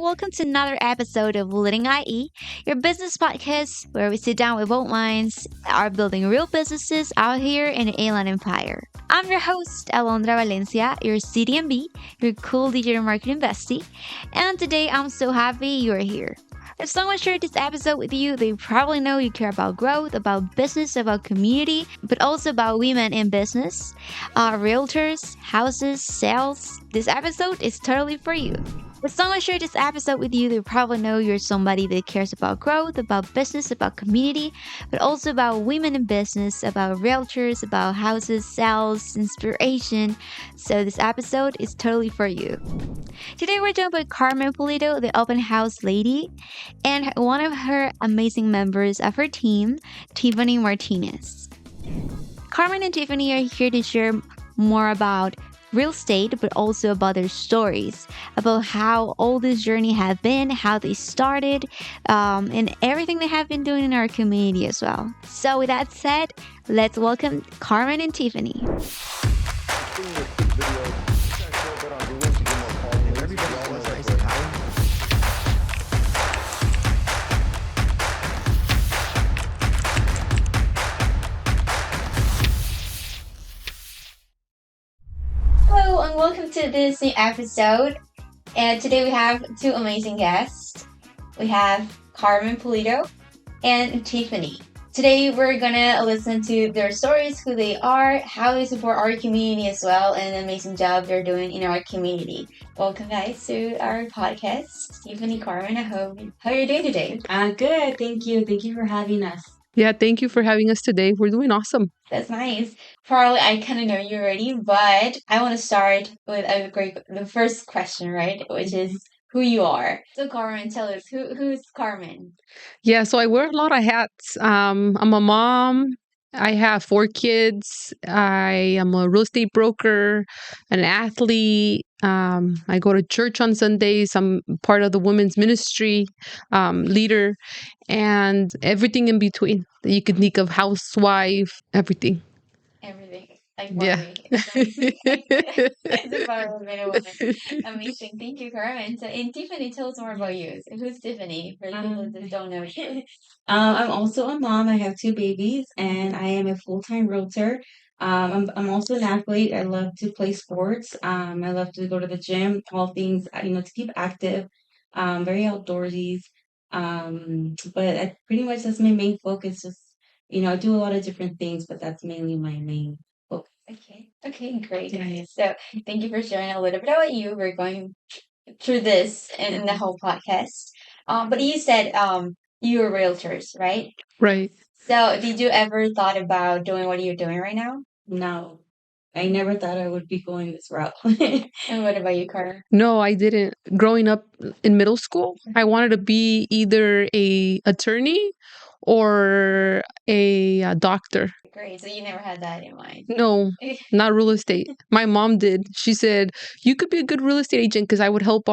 and welcome to another episode of Leading I.E, your business podcast where we sit down with both minds are building real businesses out here in the Inland Empire. I'm your host, Alondra Valencia, your CDMB, your cool digital marketing bestie, and today I'm so happy you're here. If someone shared this episode with you, they probably know you care about growth, about business, about community, but also about women in business, realtors, houses, sales. This episode is totally for you. If someone shared this episode with you, they probably know you're somebody that cares about growth, about business, about community, but also about women in business, about realtors, about houses, sales, inspiration. So this episode is totally for you. Today we're joined by Carmen Pulido, the open house lady, and one of her amazing members of her team, Tiffany Martinez. Carmen and Tiffany are here to share more about real estate, but also about their stories, about how all this journey have been, how they started, and everything they have been doing in our community as well. So with that said, let's welcome Carmen and Tiffany. Hello and welcome to this new episode. And today we have two amazing guests. We have Carmen Pulido and Tiffany. Today we're gonna listen to their stories, who they are, how they support our community as well, and an amazing job they're doing in our community. Welcome guys to our podcast. Tiffany, Carmen, how are you doing today? Good, thank you. Thank you for having us. Yeah, thank you for having us today. We're doing awesome. That's nice. Probably I kind of know you already, but I want to start with the first question, right? Which is who you are. So Carmen, tell us who's Carmen? Yeah, so I wear a lot of hats. I'm a mom. I have 4 kids. I am a real estate broker, an athlete. I go to church on Sundays. I'm part of the women's ministry, leader, and everything in between that you could think of, housewife, everything. Everything. Like Yeah. It's about a woman. Amazing. Thank you, Carmen. So, and Tiffany, tell us more about you. So who's Tiffany? For the people that don't know you. I'm also a mom. I have 2 babies, and I am a full-time realtor. I'm also an athlete. I love to play sports. I love to go to the gym, all things, to keep active. Very outdoorsy. But pretty much that's my main focus. Just, I do a lot of different things, but that's mainly my main focus. Okay, great. Yeah. So, thank you for sharing a little bit about you. We're going through this in the whole podcast. But you said you were realtors, right? Right. So, did you ever thought about doing what you're doing right now? No, I never thought I would be going this route. And what about you, Carter? No, I didn't. Growing up in middle school, I wanted to be either a attorney or a doctor. Great. So you never had that in mind. No, not real estate. My mom did. She said, "You could be a good real estate agent," because I would help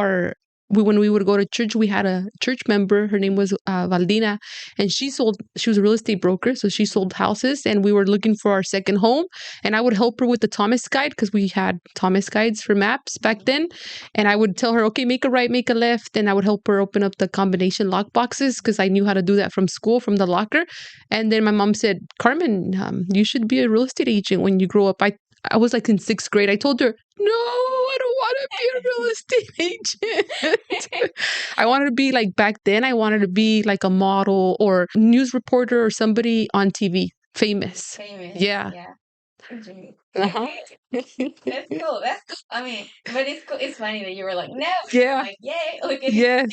when we would go to church, we had a church member. Her name was Valdina, and she was a real estate broker. So she sold houses, and we were looking for our second home. And I would help her with the Thomas guide because we had Thomas guides for maps back then. And I would tell her, okay, make a right, make a left. And I would help her open up the combination lock boxes because I knew how to do that from school, from the locker. And then my mom said, Carmen, you should be a real estate agent when you grow up. I was like in 6th grade. I told her, no, I don't want to be a real estate agent. I wanted to be like back then, I wanted to be like a model or news reporter or somebody on TV, famous. Famous. Yeah. Uh-huh. That's cool. That's cool. I mean, but it's cool. It's funny that you were like, no. Yeah. Like, yay. Look at Yes.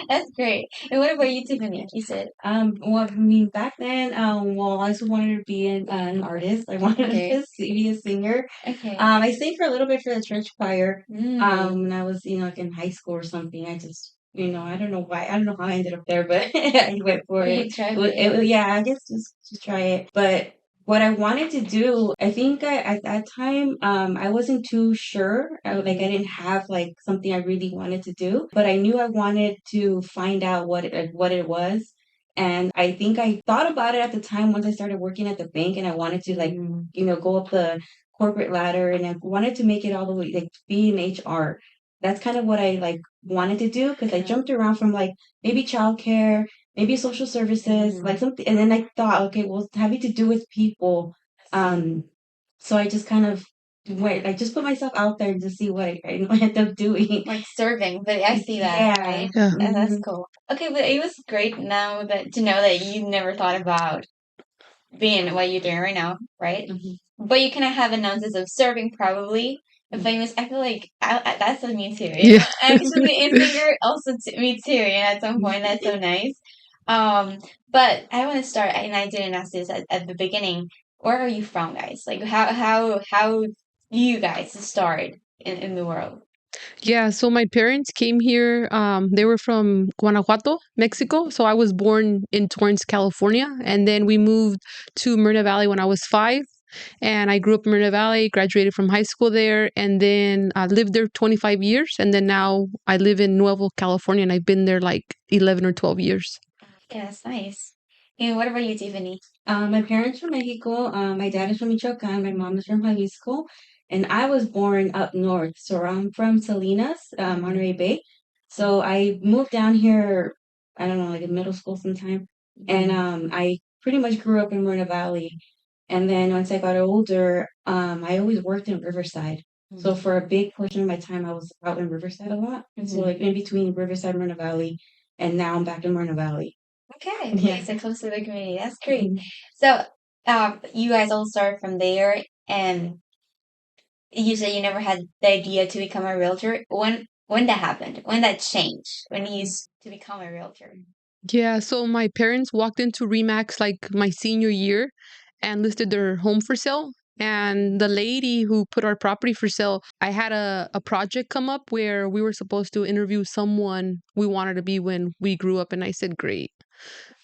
That's great. And what about you, Tiffany? You said, Well, I mean, back then, I also wanted to be an artist. I wanted Okay. to be a singer. okay. I sang for a little bit for the church choir. Mm. When I was, like in high school or something. I just, I don't know why. I don't know how I ended up there, but I went for You it. tried Yeah, I guess just to try it. But what I wanted to do, I think at that time, I wasn't too sure. I didn't have like something I really wanted to do, but I knew I wanted to find out what it was. And I think I thought about it at the time once I started working at the bank, and I wanted to go up the corporate ladder, and I wanted to make it all the way, like be in HR. that's kind of what I like wanted to do because I jumped around from like maybe childcare, maybe social services, like something, and then I thought, okay, well, having to do with people, so I just kind of went. I just put myself out there to see what I end up doing. Like serving, but I see that, Yeah. right? Yeah. That's cool. Okay, but it was great now that to know that you never thought about being what you're doing right now, right? But you kind of have an ounces of serving, probably. A famous, I feel like that's me too. Yeah. Actually, in singer, also me too. At some point, that's so nice. But I want to start, and I didn't ask this at the beginning. Where are you from, guys? Like, how you guys start in the world? Yeah, so my parents came here. They were from Guanajuato, Mexico. So I was born in Torrance, California, and then we moved to Myrna Valley when I was 5. And I grew up in Myrna Valley, graduated from high school there, and then I lived there 25 years. And then now I live in Nuevo, California, and I've been there like 11 or 12 years. Yeah, that's nice. And what about you, Tiffany? My parents from Mexico. My dad is from Michoacan. My mom is from Jalisco, and I was born up north. So I'm from Salinas, Monterey Bay. So I moved down here. I don't know, like in middle school sometime, and I pretty much grew up in Moreno Valley. And then once I got older, I always worked in Riverside. So for a big portion of my time, I was out in Riverside a lot. So like in between Riverside, Moreno Valley, and now I'm back in Moreno Valley. Okay, Yeah. so close to the community. That's great. So, you guys all started from there, and you said you never had the idea to become a realtor. When that happened, when that changed, when you to become a realtor. Yeah, so my parents walked into Remax like my senior year and listed their home for sale. And the lady who put our property for sale, I had a project come up where we were supposed to interview someone we wanted to be when we grew up. And I said, great.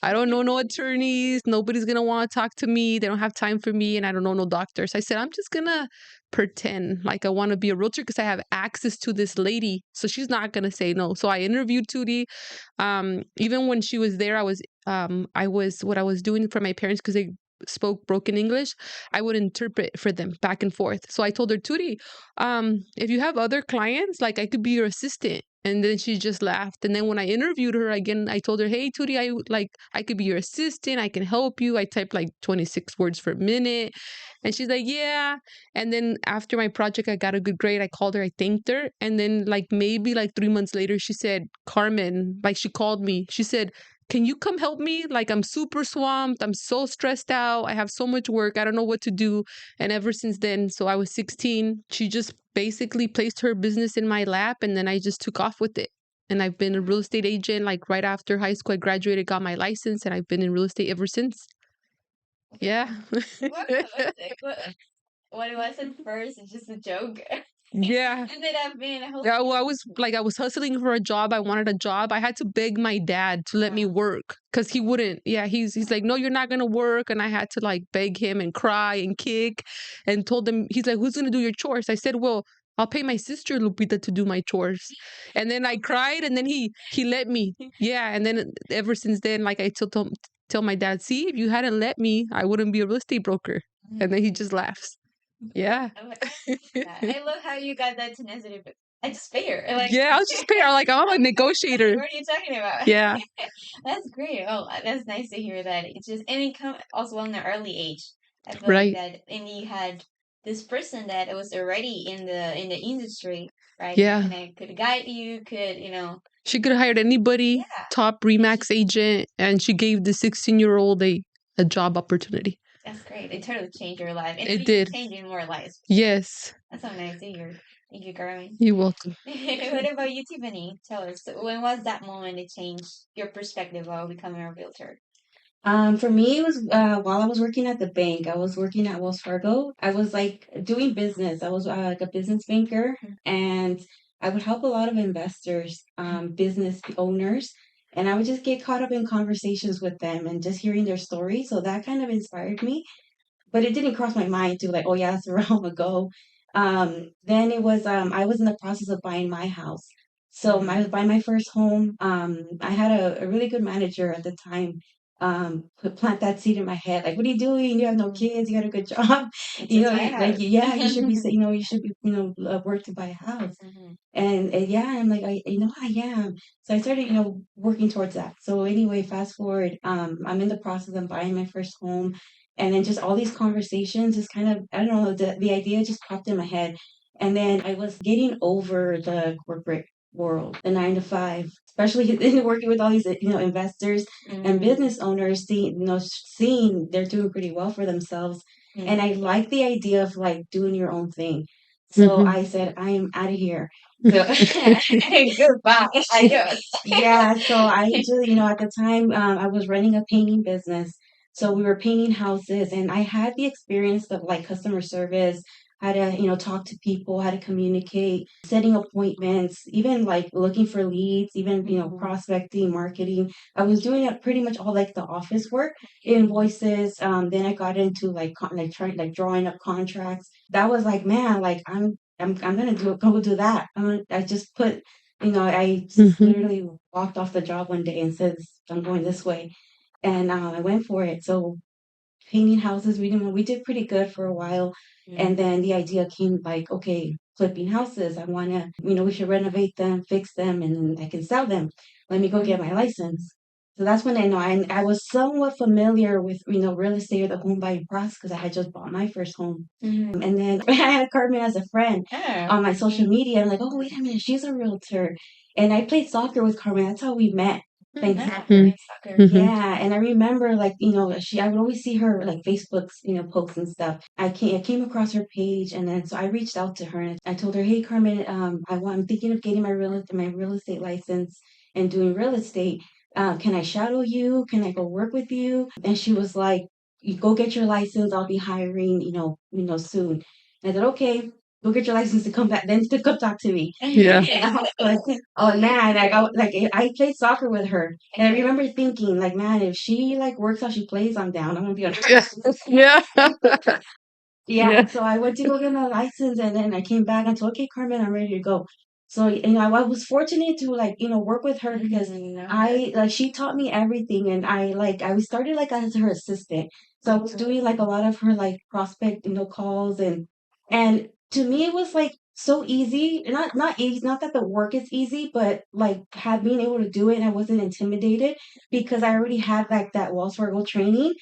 I don't know no attorneys. Nobody's gonna want to talk to me. They don't have time for me, and I don't know no doctors. I said I'm just gonna pretend like I want to be a realtor because I have access to this lady, so she's not gonna say no. So I interviewed Tootie. Even when she was there, I was what I was doing for my parents because they spoke broken English. I would interpret for them back and forth. So I told her, Tootie, if you have other clients, like I could be your assistant. And then she just laughed. And then when I interviewed her again, I told her, "Hey, Tootie, I could be your assistant. I can help you." I typed like 26 words per minute, and she's like, "Yeah." And then after my project, I got a good grade. I called her. I thanked her, and then like maybe like 3 months later, she said, "Carmen," like she called me. She said, "Can you come help me? Like I'm super swamped. I'm so stressed out. I have so much work. I don't know what to do." And ever since then, so I was 16, she just basically placed her business in my lap and then I just took off with it. And I've been a real estate agent like right after high school. I graduated, got my license, and I've been in real estate ever since. Yeah. What it was at first, it's just a joke. Yeah. Ended up being a whole. Yeah, well, I was hustling for a job. I wanted a job. I had to beg my dad to let me work because he wouldn't. Yeah, he's like, no, you're not gonna work, and I had to like beg him and cry and kick, and told him he's like, who's gonna do your chores? I said, well, I'll pay my sister Lupita to do my chores, and then I cried, and then he let me. Yeah, and then ever since then, like I tell my dad, see, if you hadn't let me, I wouldn't be a real estate broker, and then he just laughs. Yeah. I love how you got that tenacity, but I just fair. Like, Yeah, I was just paying. Like I'm a negotiator. what are you talking about? Yeah. That's great. Oh, that's nice to hear that. It's just, and it come also in the early age. I feel Right. like that, and you had this person that was already in the industry, right? Yeah. And I could guide you, could She could have hired anybody, Yeah. top Remax agent, and she gave the 16-year-old a job opportunity. That's great. It totally changed your life. And It did. Changing more lives. Yes. That's so nice to hear. Thank you, Carmen. You're welcome. What about you, Tiffany? Tell us, when was that moment it changed your perspective of becoming a realtor? For me, it was while I was working at the bank. I was working at Wells Fargo. I was like doing business. I was like a business banker, and I would help a lot of investors, business owners, and I would just get caught up in conversations with them and just hearing their stories. So that kind of inspired me, but it didn't cross my mind to like, oh yeah, that's a realm ago. Then it was I was in the process of buying my house. So I was buying my first home. I had a really good manager at the time. plant that seed in my head. Like, what are you doing? You have no kids. You got a good job. You know, like, yeah, you should be, you should be, work to buy a house. And yeah, I'm like, I am. So I started, working towards that. So anyway, fast forward, I'm in the process of buying my first home. And then just all these conversations is kind of, I don't know, the idea just popped in my head. And then I was getting over the corporate world, the 9 to 5, especially working with all these, investors and business owners, seeing they're doing pretty well for themselves. And I like the idea of like doing your own thing. So I said, I am out of here. So goodbye. I guess. Yeah. So I just, at the time, I was running a painting business. So we were painting houses, and I had the experience of like customer service, how to, talk to people, how to communicate, setting appointments, even like looking for leads, even, prospecting, marketing. I was doing it pretty much all like the office work, invoices. Then I got into like trying like drawing up contracts. That was like, man, like I'm gonna go do that. I just put, I just literally walked off the job one day and said, I'm going this way, and I went for it. So painting houses, we did pretty good for a while, and then the idea came like, okay, flipping houses. I want to, we should renovate them, fix them, and then I can sell them. Let me go get my license. So that's when I know I was somewhat familiar with, real estate or the home buying process because I had just bought my first home. And then I had Carmen as a friend on my social media. I'm like, oh, wait a minute, she's a realtor. And I played soccer with Carmen. That's how we met. Playing soccer. Yeah, and I remember like, I would always see her like Facebook's, posts and stuff. I came across her page, and then so I reached out to her and I told her, hey Carmen, I'm thinking of getting my real estate license and doing real estate. Can I shadow you? Can I go work with you? And she was like, you go get your license. I'll be hiring, soon. And I said, okay, go get your license to come back, then to come talk to me. Yeah. And I was like, oh man, I played soccer with her, and I remember thinking, like, man, if she like works how she plays, I'm down. I'm gonna be on her. Yeah. Yeah. So I went to go get my license, and then I came back and said, okay, Carmen, I'm ready to go. So, I was fortunate to like, work with her because she taught me everything, and I started like as her assistant. So I was doing like a lot of her like prospect, calls, and to me it was like so easy. Not easy, not that the work is easy, but like being able to do it, and I wasn't intimidated because I already had like that Wells Fargo training.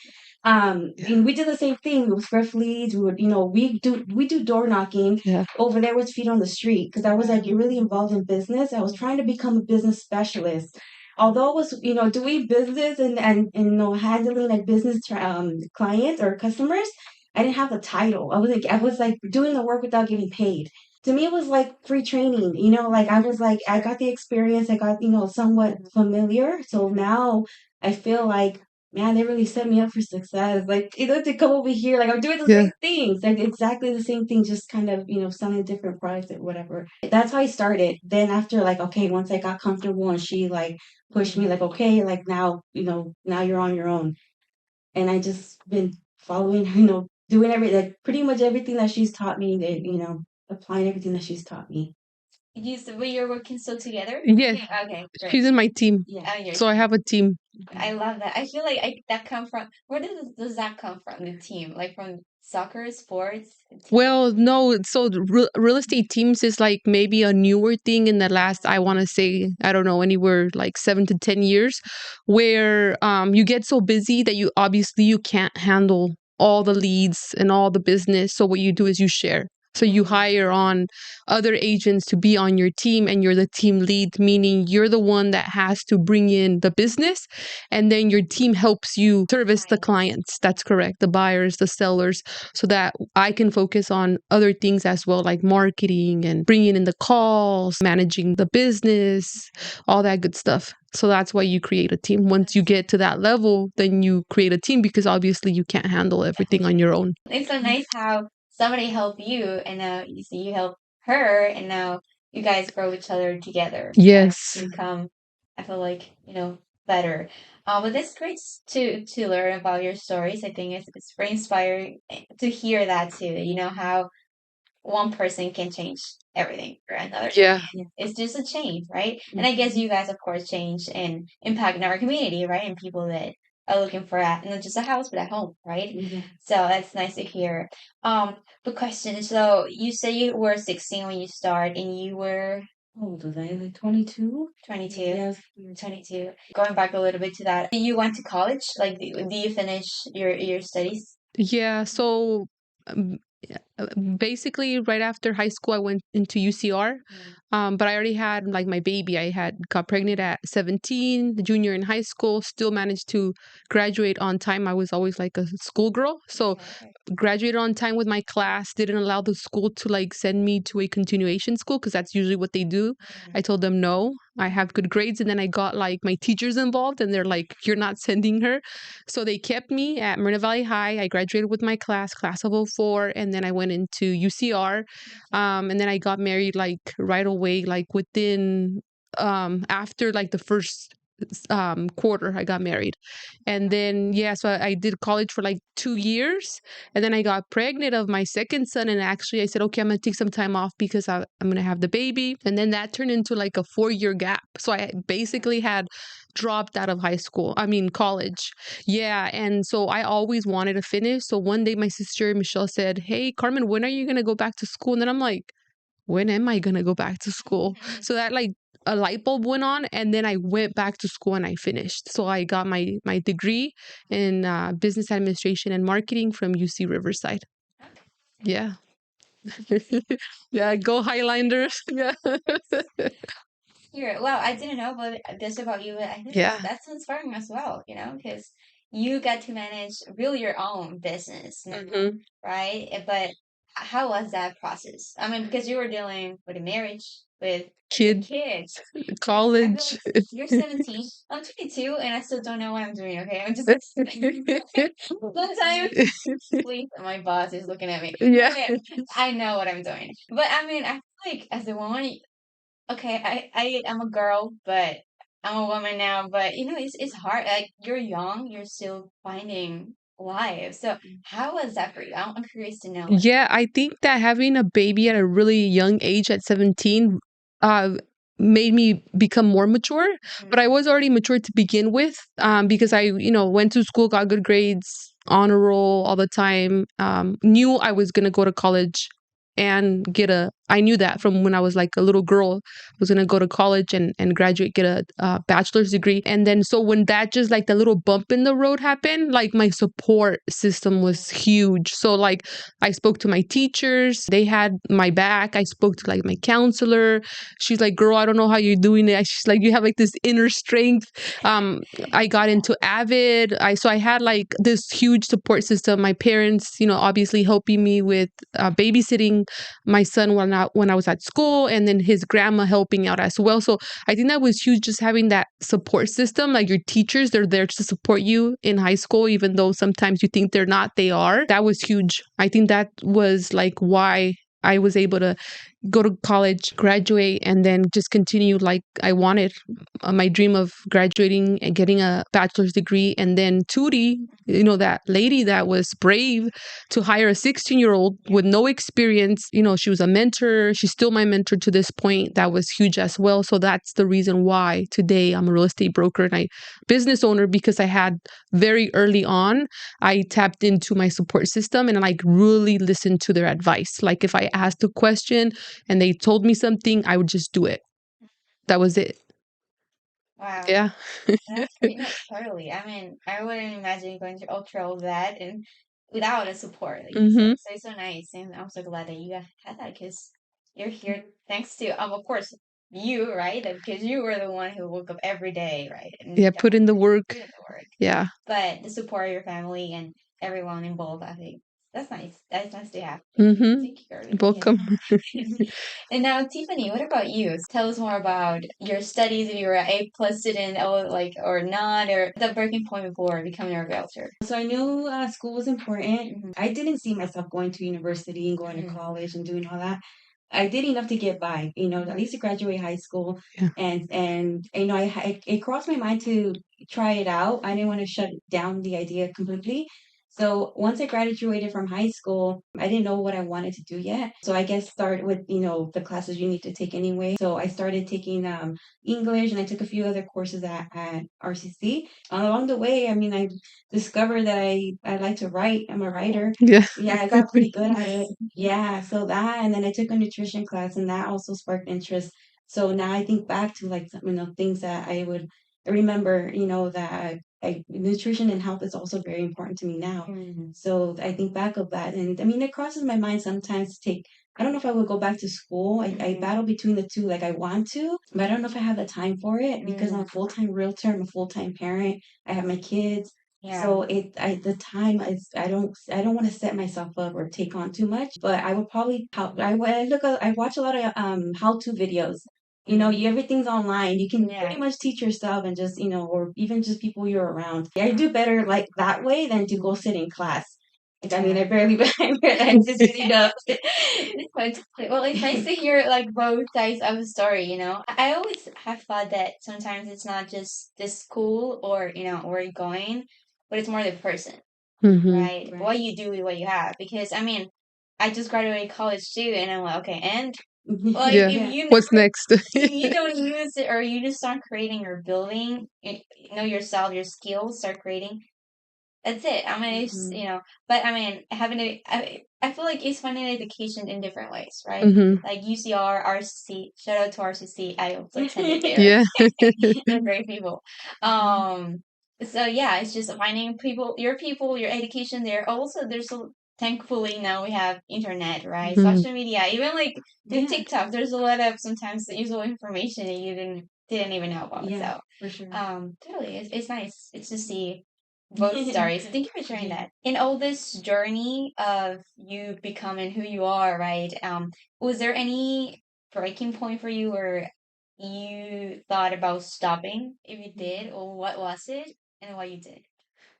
And we did the same thing. We would script leads. We would, we do door knocking. Yeah. Over there was feet on the street because I was like really involved in business. I was trying to become a business specialist. Although it was, doing business and handling like business clients or customers, I didn't have the title. I was like doing the work without getting paid. To me, it was like free training. Like I was like I got the experience. I got somewhat familiar. So now I feel like, man, they really set me up for success. Like, to come over here, like I'm doing the same things, like exactly the same thing, just kind of, selling different products or whatever. That's how I started. Then after, like, okay, once I got comfortable and she like pushed me, like, okay, like now, now you're on your own. And I just been following, doing like pretty much everything that she's taught me, that, applying everything that she's taught me. You're working still together? Yes. Yeah, okay, great. She's in my team. Yeah. So I have a team. I love that. I feel like that come from, where does that come from? The team, like from soccer, sports? Well, no. So the real estate teams is like maybe a newer thing in the last, I want to say, I don't know, anywhere like 7 to 10 years, where you get so busy that you can't handle all the leads and all the business. So what you do is you share. So you hire on other agents to be on your team, and you're the team lead, meaning you're the one that has to bring in the business, and then your team helps you service the clients. That's correct. The buyers, the sellers, so that I can focus on other things as well, like marketing and bringing in the calls, managing the business, all that good stuff. So that's why you create a team. Once you get to that level, then you create a team because obviously you can't handle everything on your own. It's so nice how somebody helped you, and now you see you help her, and now you guys grow each other together. Yes. And become, I feel like, better. But it's great to learn about your stories. I think it's very inspiring to hear that too. How one person can change everything for another. Yeah. It's just a change, right? And I guess you guys, of course, change and impact in our community, right? And people that looking for not just a house, but a home, right? Yeah. So that's nice to hear. But question, so you say you were 16 when you start, and you were How old was I? Like 22? 22. Yes. 22. Going back a little bit to that, you went to college? Like, do you finish your studies? Yeah, so um, basically right after high school I went into UCR. But I already had like my baby. I had got pregnant at 17, the junior in high school, still managed to graduate on time. I was always like a schoolgirl. So Okay. graduated on time with my class, didn't allow the school to like send me to a continuation school because that's usually what they do. I told them no, I have good grades. And then I got like my teachers involved and they're like, you're not sending her. So they kept me at Marina Valley High. I graduated with my class of '04, and then I went into UCR. And then I got married like right away, like within after like the first quarter I got married. And then yeah, so I did college for like 2 years, and then I got pregnant of my second son. And actually I said, okay, I'm gonna take some time off because I'm gonna have the baby. And then that turned into like a 4-year gap, so I basically had dropped out of college. Yeah, and so I always wanted to finish. So one day my sister Michelle said, hey Carmen, when are you gonna go back to school? And then I'm like, when am I gonna go back to school? So that like a light bulb went on, and then I went back to school and I finished. So I got my degree in business administration and marketing from UC Riverside. Yeah. Yeah, go Highlanders. Yeah. Here, wow, I didn't know about this about you, but I think Yeah. that's inspiring as well, because you got to manage really your own business, Hmm. right? But how was that process? I mean, because you were dealing with a marriage, with Kid, kids. I feel college. like you're 17, I'm 22, and I still don't know what I'm doing, okay? I'm just sometimes sleep and my boss is looking at me. Yeah. Okay, I know what I'm doing. But I mean, I feel like as a woman, okay, I am a girl, but I'm a woman now. But it's hard. Like you're young, you're still finding life. So how was that for you? I'm curious to know. Yeah, I think that having a baby at a really young age at 17 uh made me become more mature, but I was already mature to begin with, because I, went to school, got good grades, honor roll all the time, knew I was going to go to college and I knew that from when I was like a little girl, I was going to go to college and graduate, get a bachelor's degree. And then so when that just like the little bump in the road happened, like my support system was huge. So like I spoke to my teachers, they had my back. I spoke to like my counselor. She's like, girl, I don't know how you're doing it. She's like, you have like this inner strength. I got into Avid. I had like this huge support system. My parents, obviously helping me with babysitting my son when I was at school, and then his grandma helping out as well. So I think that was huge, just having that support system. Like your teachers, they're there to support you in high school, even though sometimes you think they're not, they are. That was huge. I think that was like why I was able to go to college, graduate, and then just continue like I wanted. My dream of graduating and getting a bachelor's degree. And then Tootie, that lady that was brave to hire a 16-year-old with no experience, she was a mentor. She's still my mentor to this point. That was huge as well. So that's the reason why today I'm a real estate broker and I business owner, because I had very early on, I tapped into my support system and like really listened to their advice. Like if I asked a question and they told me something, I would just do it. That was it. Wow. Yeah. That's great. No, totally. I mean, I wouldn't imagine going through all that and without a support, like you Hmm. said. So it's so nice, and I'm so glad that you had that because you're here thanks to, of course, you, right? Because you were the one who woke up every day, right? And Yeah. Put in the work. put in the work. Yeah. But the support of your family and everyone involved, I think that's nice. That's nice to have. Hmm. Thank you, Carly. Welcome. And now, Tiffany, what about you? Tell us more about your studies. If you were an A+ student, or not, or the breaking point before becoming a realtor. So I knew school was important. Mhm. I didn't see myself going to university and going to Mhm. college and doing all that. I did enough to get by, at least to graduate high school. Yeah. And it crossed my mind to try it out. I didn't want to shut down the idea completely. So once I graduated from high school, I didn't know what I wanted to do yet. So I guess start with, the classes you need to take anyway. So I started taking English, and I took a few other courses at RCC. Along the way, I mean, I discovered that I like to write. I'm a writer. Yeah. Yeah, I got pretty good at it. Yeah, so that, and then I took a nutrition class, and that also sparked interest. So now I think back to like, things that I remember, that nutrition and health is also very important to me now. So I think back of that, and I mean, it crosses my mind sometimes to take. I don't know if I would go back to school. I battle between the two. Like I want to, but I don't know if I have the time for it because I'm a full time realtor. I'm a full time parent. I have my kids. So the time is I don't want to set myself up or take on too much, but I would probably I watch a lot of how to videos. Everything's online. You can pretty much teach yourself and just or even just people you're around. I do better like that way than to go sit in class. Like, I mean, I barely I just Well, it's nice to hear like both sides of the story, I always have thought that sometimes it's not just the school or, where you're going, but it's more the person, right? Right. What you do with what you have. Because, I mean, I just graduated college too, and I'm like, okay, and well, Yeah. if you What's next? if you don't use it or you just start creating or building, know yourself, your skills, start creating. That's it. I mean, it's, but I mean, I feel like it's finding education in different ways, right? Hmm. Like UCR, RCC, shout out to RCC. I also attended there. Yeah. They're great people. So yeah, it's just finding people, your education there. Also, thankfully now we have internet, right? Mhm. Social media, even like the Yeah. TikTok. There's a lot of sometimes useful information that you didn't even know about. Yeah, So for sure. totally, it's nice. It's to see both stories. Thank you for sharing that. In all this journey of you becoming who you are, right? Was there any breaking point for you where you thought about stopping? If you did, or what was it, and why you did?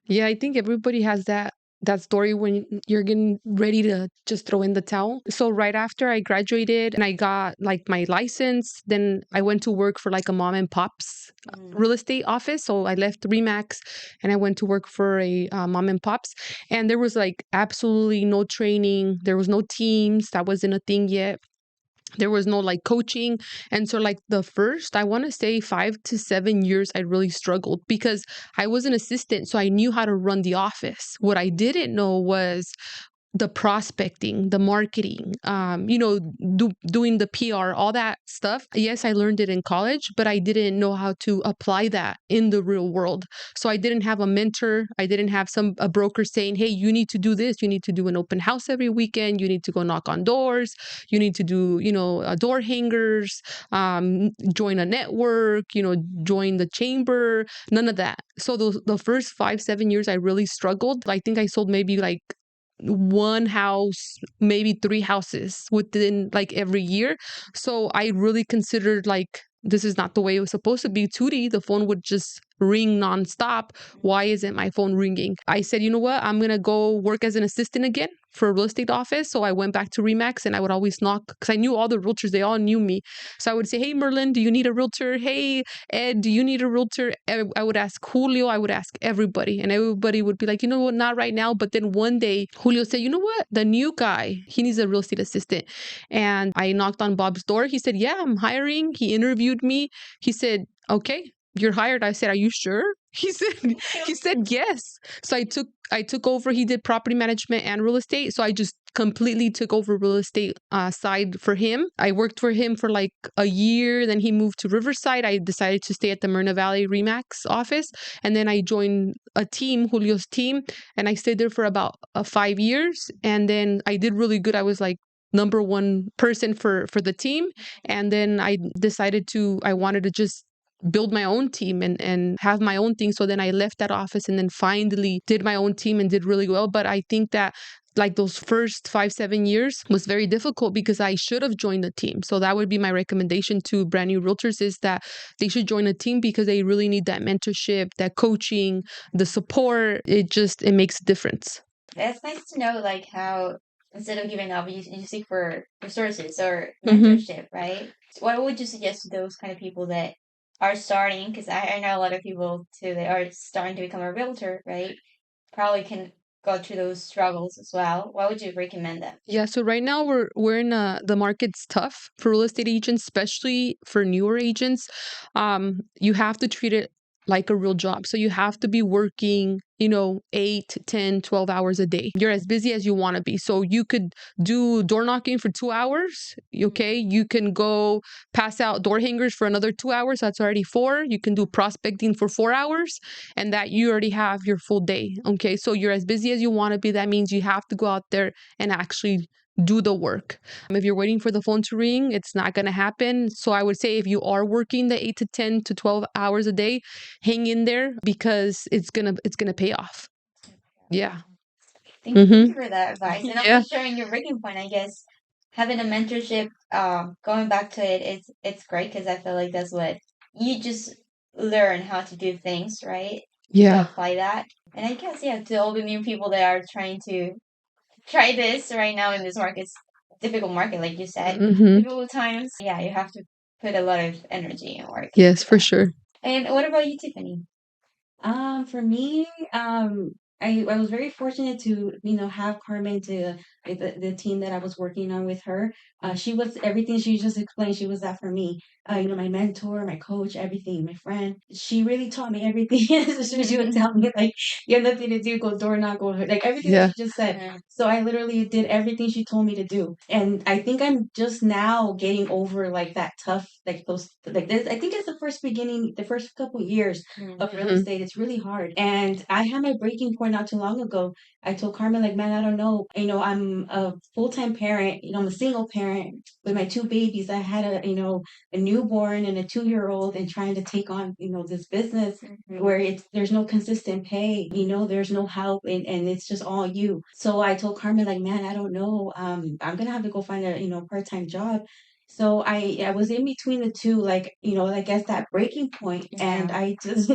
Yeah, I think everybody has that story when you're getting ready to just throw in the towel. So right after I graduated and I got like my license, then I went to work for like a mom and pops real estate office. So I left Remax and I went to work for a mom and pops. And there was like absolutely no training. There was no teams. That wasn't a thing yet. There was no like coaching. And so like the first, I want to say 5 to 7 years, I really struggled because I was an assistant. So I knew how to run the office. What I didn't know was the prospecting, the marketing, doing the PR, all that stuff. Yes, I learned it in college, but I didn't know how to apply that in the real world. So I didn't have a mentor. I didn't have a broker saying, hey, you need to do this. You need to do an open house every weekend. You need to go knock on doors. You need to do, door hangers, join a network, join the chamber, none of that. So the first 5, 7 years, I really struggled. I think I sold maybe like one house, maybe three houses within like every year. So I really considered like this is not the way it was supposed to be. Tootie, the phone would just ring nonstop. Why isn't my phone ringing? I said, you know what? I'm going to go work as an assistant again for a real estate office. So I went back to Remax and I would always knock because I knew all the realtors. They all knew me. So I would say, hey, Merlin, do you need a realtor? Hey, Ed, do you need a realtor? I would ask Julio. I would ask everybody. And everybody would be like, you know what? Not right now. But then one day, Julio said, you know what? The new guy, he needs a real estate assistant. And I knocked on Bob's door. He said, yeah, I'm hiring. He interviewed me. He said, okay, you're hired. I said, are you sure? He said yes. So I took over. He did property management and real estate. So I just completely took over real estate side for him. I worked for him for like a year. Then he moved to Riverside. I decided to stay at the Myrna Valley Remax office. And then I joined a team, Julio's team. And I stayed there for about 5 years. And then I did really good. I was like number one person for the team. And then I wanted to just build my own team and have my own thing. So then I left that office and then finally did my own team and did really well. But I think that like those first 5, 7 years was very difficult because I should have joined the team. So that would be my recommendation to brand new realtors is that they should join a team because they really need that mentorship, that coaching, the support. It makes a difference. That's nice to know, like how instead of giving up, you seek for resources or Mm-hmm. mentorship, right? What would you suggest to those kind of people that are starting? Because I know a lot of people too that are starting to become a realtor, right? Probably can go through those struggles as well, what would you recommend them? Yeah, so right now we're in the market's tough for real estate agents, especially for newer agents. You have to treat it like a real job. So you have to be working, 8, 10, 12 hours a day. You're as busy as you want to be. So you could do door knocking for 2 hours, okay? You can go pass out door hangers for another 2 hours, that's already 4. You can do prospecting for 4 hours, and that you already have your full day, okay? So you're as busy as you want to be. That means you have to go out there and actually do the work. If you're waiting for the phone to ring, it's not going to happen. So I would say if you are working the 8 to 10 to 12 hours a day, hang in there because it's going to pay off. Yeah. Thank you for that advice. And Yeah. also sharing your breaking point, I guess having a mentorship, going back to it, it's great because I feel like that's what you just learn how to do things, right? To Yeah. apply that. And I guess, yeah, to all the new people that are trying to try this right now in this market, it's a difficult market, like you said, Mm-hmm. difficult times. Yeah, you have to put a lot of energy and work Yes, into for that. sure. And what about you, Tiffany? For me, I was very fortunate to, have Carmen to the team that I was working on with her. She was everything she just explained. She was that for me. My mentor, my coach, everything, my friend. She really taught me everything. She would tell me like, you have nothing to do, go door knock, go like everything that Yeah. she just said. So I literally did everything she told me to do. And I think I'm just now getting over like that tough, like those, like this. I think it's the first couple years of real Mm-hmm. estate. It's really hard. And I had my breaking point not too long ago. I told Carmen, like, man, I don't know. I'm a full-time parent. I'm a single parent with my 2 babies. I had a newborn and a 2-year-old and trying to take on, this business where there's no consistent pay, there's no help and it's just all you. So I told Carmen, like, man, I don't know. I'm gonna have to go find a, part-time job. So I was in between the two, like, I guess that breaking point, and Yeah. I just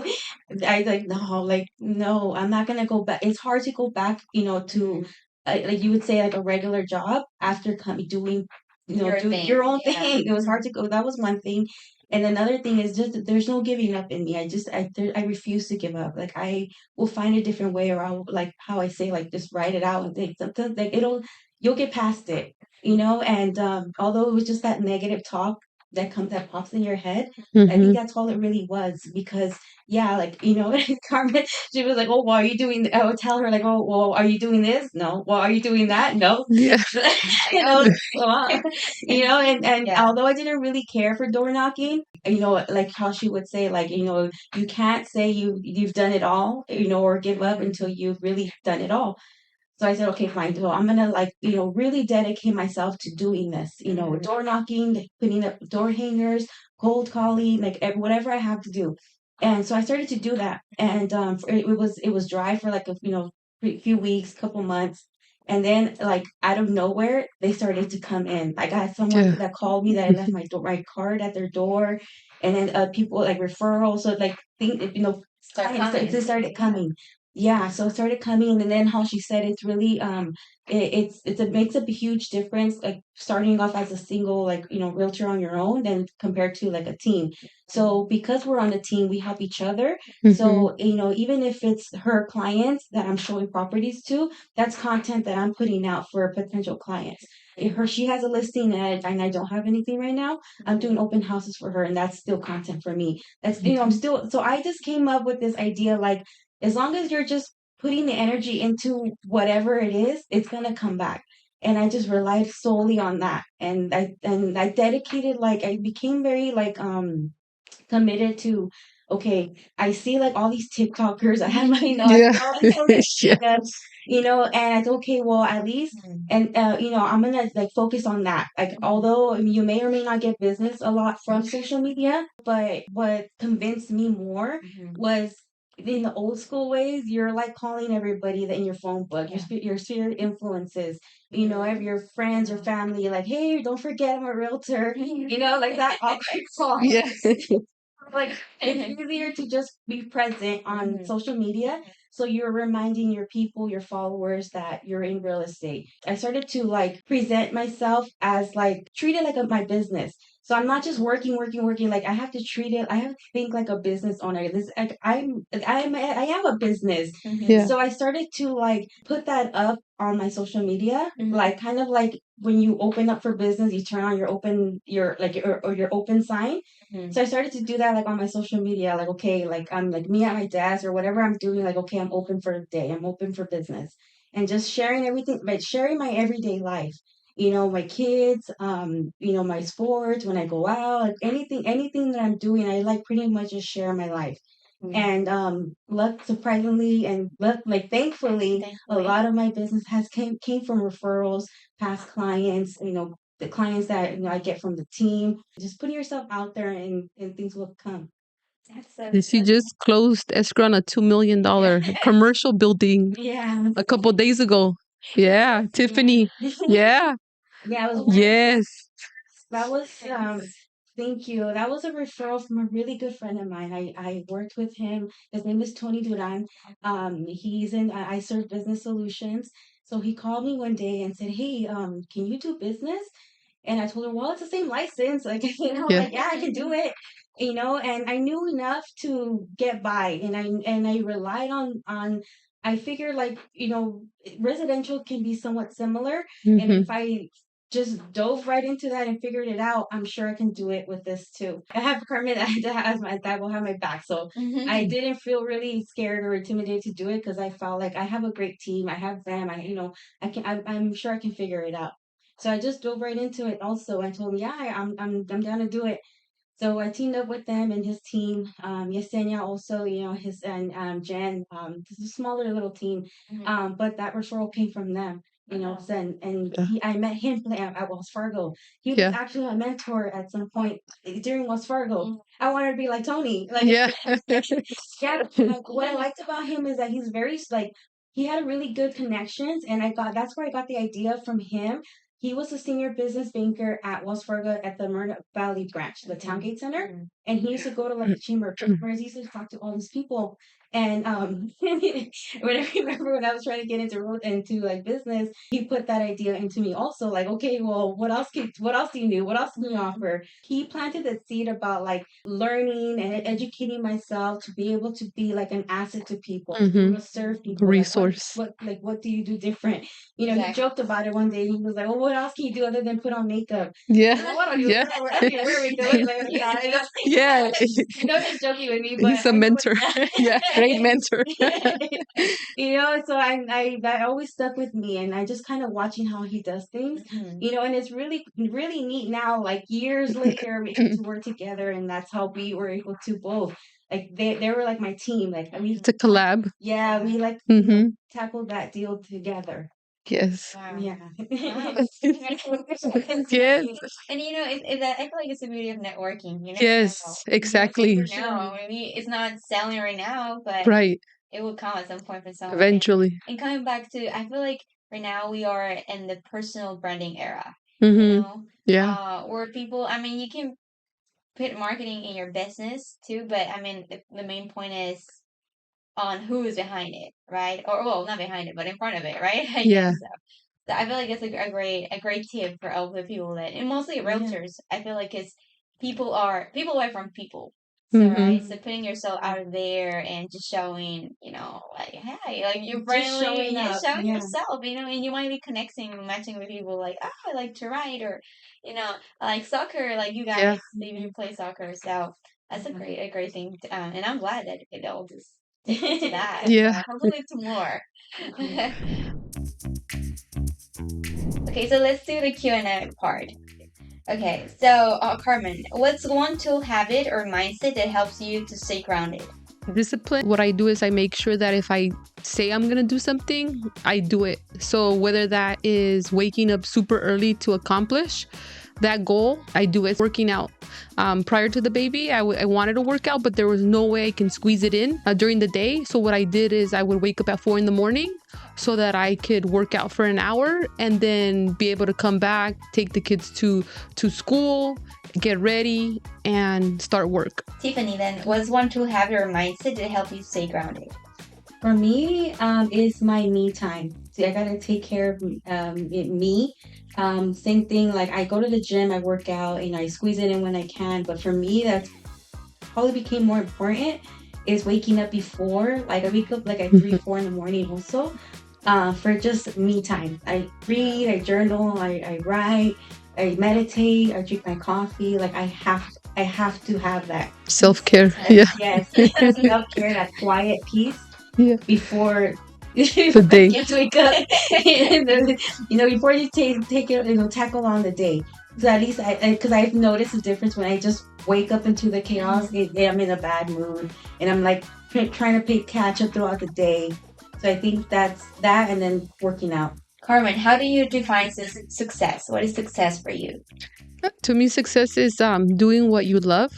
I like no, I'm not gonna go back. It's hard to go back, to like you would say like a regular job after doing, Your do thing, your own yeah. thing. It was hard to go. That was one thing, and another thing is just that there's no giving up in me. I refuse to give up. Like I will find a different way, or I'll like how I say like just write it out and think something like you'll get past it, and although it was just that negative talk that pops in your head, I think Mm-hmm. that's all it really was. Because yeah, like, Carmen, she was like, oh, well, are you doing I would tell her like, oh, well, are you doing this? No. Well, are you doing that? No. Yeah. you know well, and Yeah. although I didn't really care for door knocking, like how she would say, like, you can't say you've done it all, or give up until you've really done it all. So I said, okay, fine. So I'm gonna like, really dedicate myself to doing this, door knocking, like, putting up door hangers, cold calling, like whatever I have to do. And so I started to do that. And it was dry for like few weeks, couple months. And then like out of nowhere, they started to come in. Like I had someone Yeah. that called me that I left my card at their door, and then people like referrals. So like Start clients, coming. they started coming. Yeah, so it started coming, and then how she said it's really it makes a huge difference, like starting off as a single, like, realtor on your own than compared to like a team. So because we're on a team, we help each other. Mm-hmm. So even if it's her clients that I'm showing properties to, that's content that I'm putting out for potential clients. If she has a listing and I don't have anything right now, I'm doing open houses for her, and that's still content for me. That's I'm still, so I just came up with this idea, like, as long as you're just putting the energy into whatever it is, it's gonna come back. And I just relied solely on that. And I dedicated, like, I became very like committed to, okay, I see like all these TikTokers. I have my, I Yeah. see all these Yeah. and I thought, okay, well, at least, and I'm gonna like focus on that. Like, although you may or may not get business a lot from social media, but what convinced me more was, in the old school ways, you're like calling everybody that in your phone book, your sphere influences, of your friends or family, like, hey, don't forget I'm a realtor, like that awkward call. Yeah. Like, it's easier to just be present on social media, so you're reminding your people, your followers, that you're in real estate. I started to like present myself as like treat it like my business. So I'm not just working. Like I have to treat it. I have to think like a business owner. This I am a business. Yeah. So I started to like put that up on my social media, like kind of like when you open up for business, you turn on your open sign. So I started to do that like on my social media, like okay, like I'm like me at my desk or whatever I'm doing, like okay, I'm open for a day, I'm open for business, and just sharing everything, but sharing my everyday life. My kids, my sports when I go out, like anything that I'm doing, I like pretty much just share my life. And luck surprisingly and luck like thankfully, a lot of my business has came from referrals, past clients, the clients that I get from the team. Just putting yourself out there and things will come. She just closed escrow on a $2 million commercial building Yeah. a couple days ago. Yeah, Tiffany. Yeah. Yeah, Yes. that was thank you. That was a referral from a really good friend of mine. I worked with him. His name is Tony Duran. He's in I serve business solutions. So he called me one day and said, "Hey, can you do business?" And I told her, "Well, it's the same license. Like, Yeah. like, yeah, I can do it." And I knew enough to get by, and I relied on. I figured like residential can be somewhat similar, and if I just dove right into that and figured it out, I'm sure I can do it with this too. I have Carmen that will have my back, so I didn't feel really scared or intimidated to do it because I felt like I have a great team. I have them. I'm sure I can figure it out. So I just dove right into it also and told him, yeah, I'm down to do it. So I teamed up with them and his team. Yesenia also, his and Jen. It's a smaller little team, but that referral came from them. I met him at Wells Fargo. He was actually my mentor at some point during Wells Fargo. I wanted to be like Tony. Like, Yeah. yeah. Like, what I liked about him is that he's very like he had really good connections, and that's where I got the idea from him. He was a senior business banker at Wells Fargo at the Myrna Valley branch, the Towngate Center. And he used to go to like the Chamber of Commerce. He used to talk to all these people. And when I remember when I was trying to get into like business, he put that idea into me also. Like, okay, well, what else do you do? What else can you offer? He planted the seed about like learning and educating myself to be able to be like an asset to people, to be able to serve people. Resource. Like what do you do different? He joked about it one day. He was like, "Well, what else can you do other than put on makeup?" Yeah. What are you? Yeah. Where are we going? Like, Yeah. He's joking with me, but He's a mentor. Yeah, great mentor. So that always stuck with me, and I just kind of watching how he does things, and it's really, really neat now, like years later, we get to work together, and that's how we were able to both, like, they were like my team, like, It's a collab. yeah, we like, tackled that deal together. Yes. Wow. Yeah. Wow. Yes. And I feel like it's the beauty of networking. You never Yes, know. exactly. You never know. Maybe it's not selling right now, but Right. it will come at some point for someone. Eventually. And coming back to, I feel like right now we are in the personal branding era. Yeah. Where people, I mean, you can put marketing in your business too, but I mean, the main point is on who is behind it, right? Or well, not behind it, but in front of it, right? I Yeah. guess so. So I feel like it's a great tip for all the people that, and mostly realtors. I feel like it's people are from people. So right, so putting yourself out there and just showing, like hey, like you're friendly, showing yourself, and you might be connecting, matching with people like, oh, I like to write, or I like soccer, like you guys, maybe you play soccer. So that's a great thing, and I'm glad that it all just takes you to that. Yeah. Hopefully to more. Okay, so let's do the Q&A part. Okay, so Carmen, what's one tool, habit, or mindset that helps you to stay grounded? Discipline. What I do is I make sure that if I say I'm going to do something, I do it. So whether that is waking up super early to accomplish that goal, I do it. Working out. Prior to the baby, I wanted to work out, but there was no way I can squeeze it in during the day. So what I did is I would wake up at 4 a.m. so that I could work out for an hour and then be able to come back, take the kids to school, get ready, and start work. Tiffany, then, what's one tool, habit, or mindset that help you stay grounded? For me, is my me time. I gotta take care of me. Same thing. Like I go to the gym, I work out, and I squeeze it in when I can. But for me, that's probably became more important is waking up before. Like I wake up like at 3, 4 in the morning also, for just me time. I read, I journal, I write, I meditate, I drink my coffee. Like I have to have that Self-care. Yeah. yes, self care, that quiet peace Yeah. before The day. kids wake up. Before you take it, tackle on the day. So at least because I've noticed a difference when I just wake up into the chaos. I'm in a bad mood, and I'm like trying to catch up throughout the day. So I think that's that, and then working out. Carmen, how do you define success? What is success for you? To me, success is doing what you love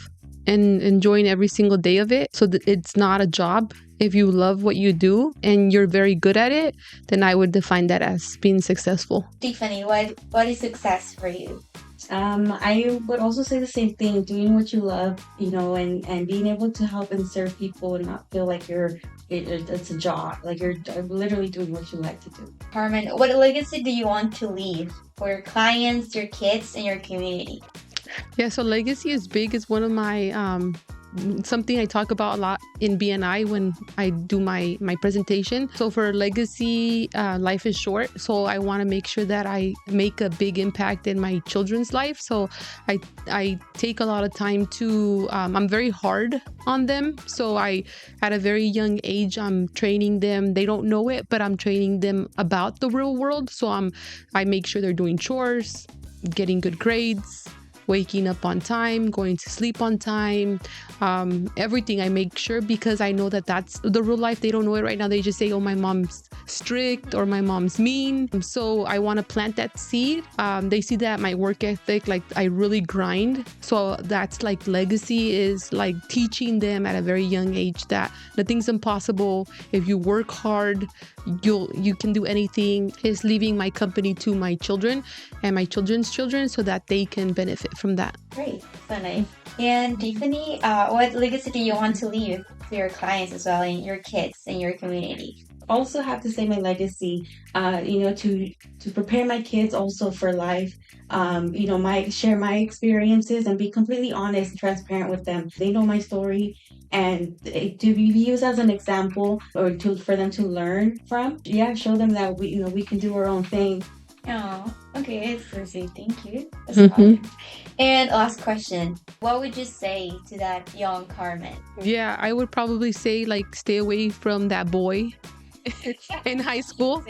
and enjoying every single day of it. So that it's not a job. If you love what you do and you're very good at it, then I would define that as being successful. Tiffany, what is success for you? I would also say the same thing, doing what you love, and being able to help and serve people and not feel like it's a job. Like you're literally doing what you like to do. Carmen, what legacy do you want to leave for your clients, your kids, and your community? Yeah, so legacy is big. It's one of my something I talk about a lot in BNI when I do my presentation. So for legacy, life is short. So I want to make sure that I make a big impact in my children's life. So I take a lot of time to, I'm very hard on them. So at a very young age, I'm training them. They don't know it, but I'm training them about the real world. So I make sure they're doing chores, getting good grades, waking up on time, going to sleep on time, everything I make sure, because I know that that's the real life. They don't know it right now. They just say, oh, my mom's strict or my mom's mean. So I want to plant that seed. They see that my work ethic, like I really grind. So that's like legacy, is like teaching them at a very young age that nothing's impossible. If you work hard, you can do anything. Is leaving my company to my children and my children's children so that they can benefit from that. Great, so nice. And Tiffany, what legacy do you want to leave to your clients as well, and your kids and your community? Also have to say my legacy, to prepare my kids also for life, share my experiences and be completely honest and transparent with them. They know my story, and to be used as an example or for them to learn from. Yeah, show them that we can do our own thing. Oh, okay, it's so sweet. Thank you. That's And last question, what would you say to that young Carmen? Yeah, I would probably say like stay away from that boy in high school.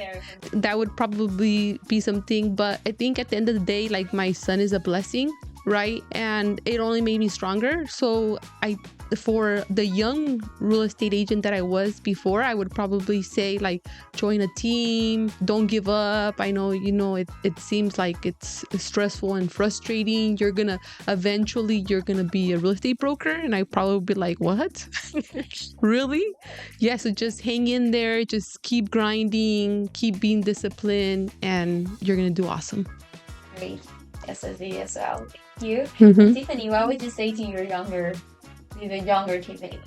That would probably be something. But I think at the end of the day, like my son is a blessing, right? And it only made me stronger. So for the young real estate agent that I was before, I would probably say like join a team, don't give up. I know, it seems like it's stressful and frustrating. You're gonna be a real estate broker. And I probably be like, what? Really? Yeah, so just hang in there, just keep grinding, keep being disciplined, and you're gonna do awesome. Great. Yes, as well. Thank you. Mm-hmm. Tiffany, what would you say to the younger Tiffany?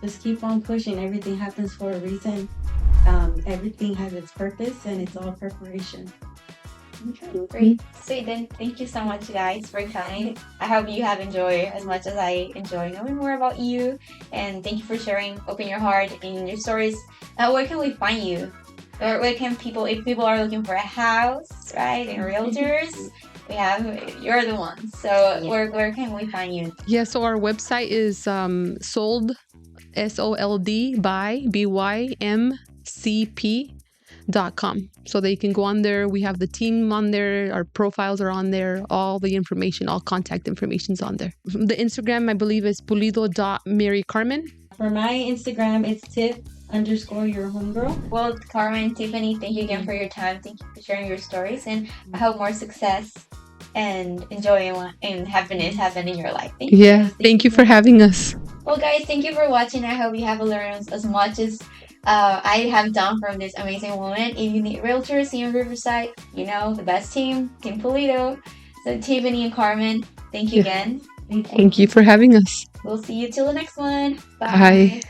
Just keep on pushing. Everything happens for a reason. Everything has its purpose, and it's all preparation. Okay, great. So then, thank you so much, guys, for coming. I hope you have enjoyed as much as I enjoy knowing more about you. And thank you for sharing, open your heart and your stories. Where can we find you? Or where can people, if people are looking for a house, right, and realtors, you're the one. So where can we find you? Yeah, so our website is sold, SOLD by BYMCP.com. So they can go on there. We have the team on there. Our profiles are on there. All the information, all contact information's on there. The Instagram, I believe, is pulido.maricarmen. For my Instagram, it's Tiff_your homegirl. Well, Carmen, Tiffany, thank you again for your time. Thank you for sharing your stories, and I hope more success and joy and happiness happen in your life. Thank you. Yeah, thank you for having us. Well, guys, thank you for watching. I hope you have learned as much as I have done from this amazing woman. If you need realtors in Riverside, the best team, Team Pulido. So Tiffany and Carmen, thank you again. Thank you for having us. We'll see you till the next one. Bye.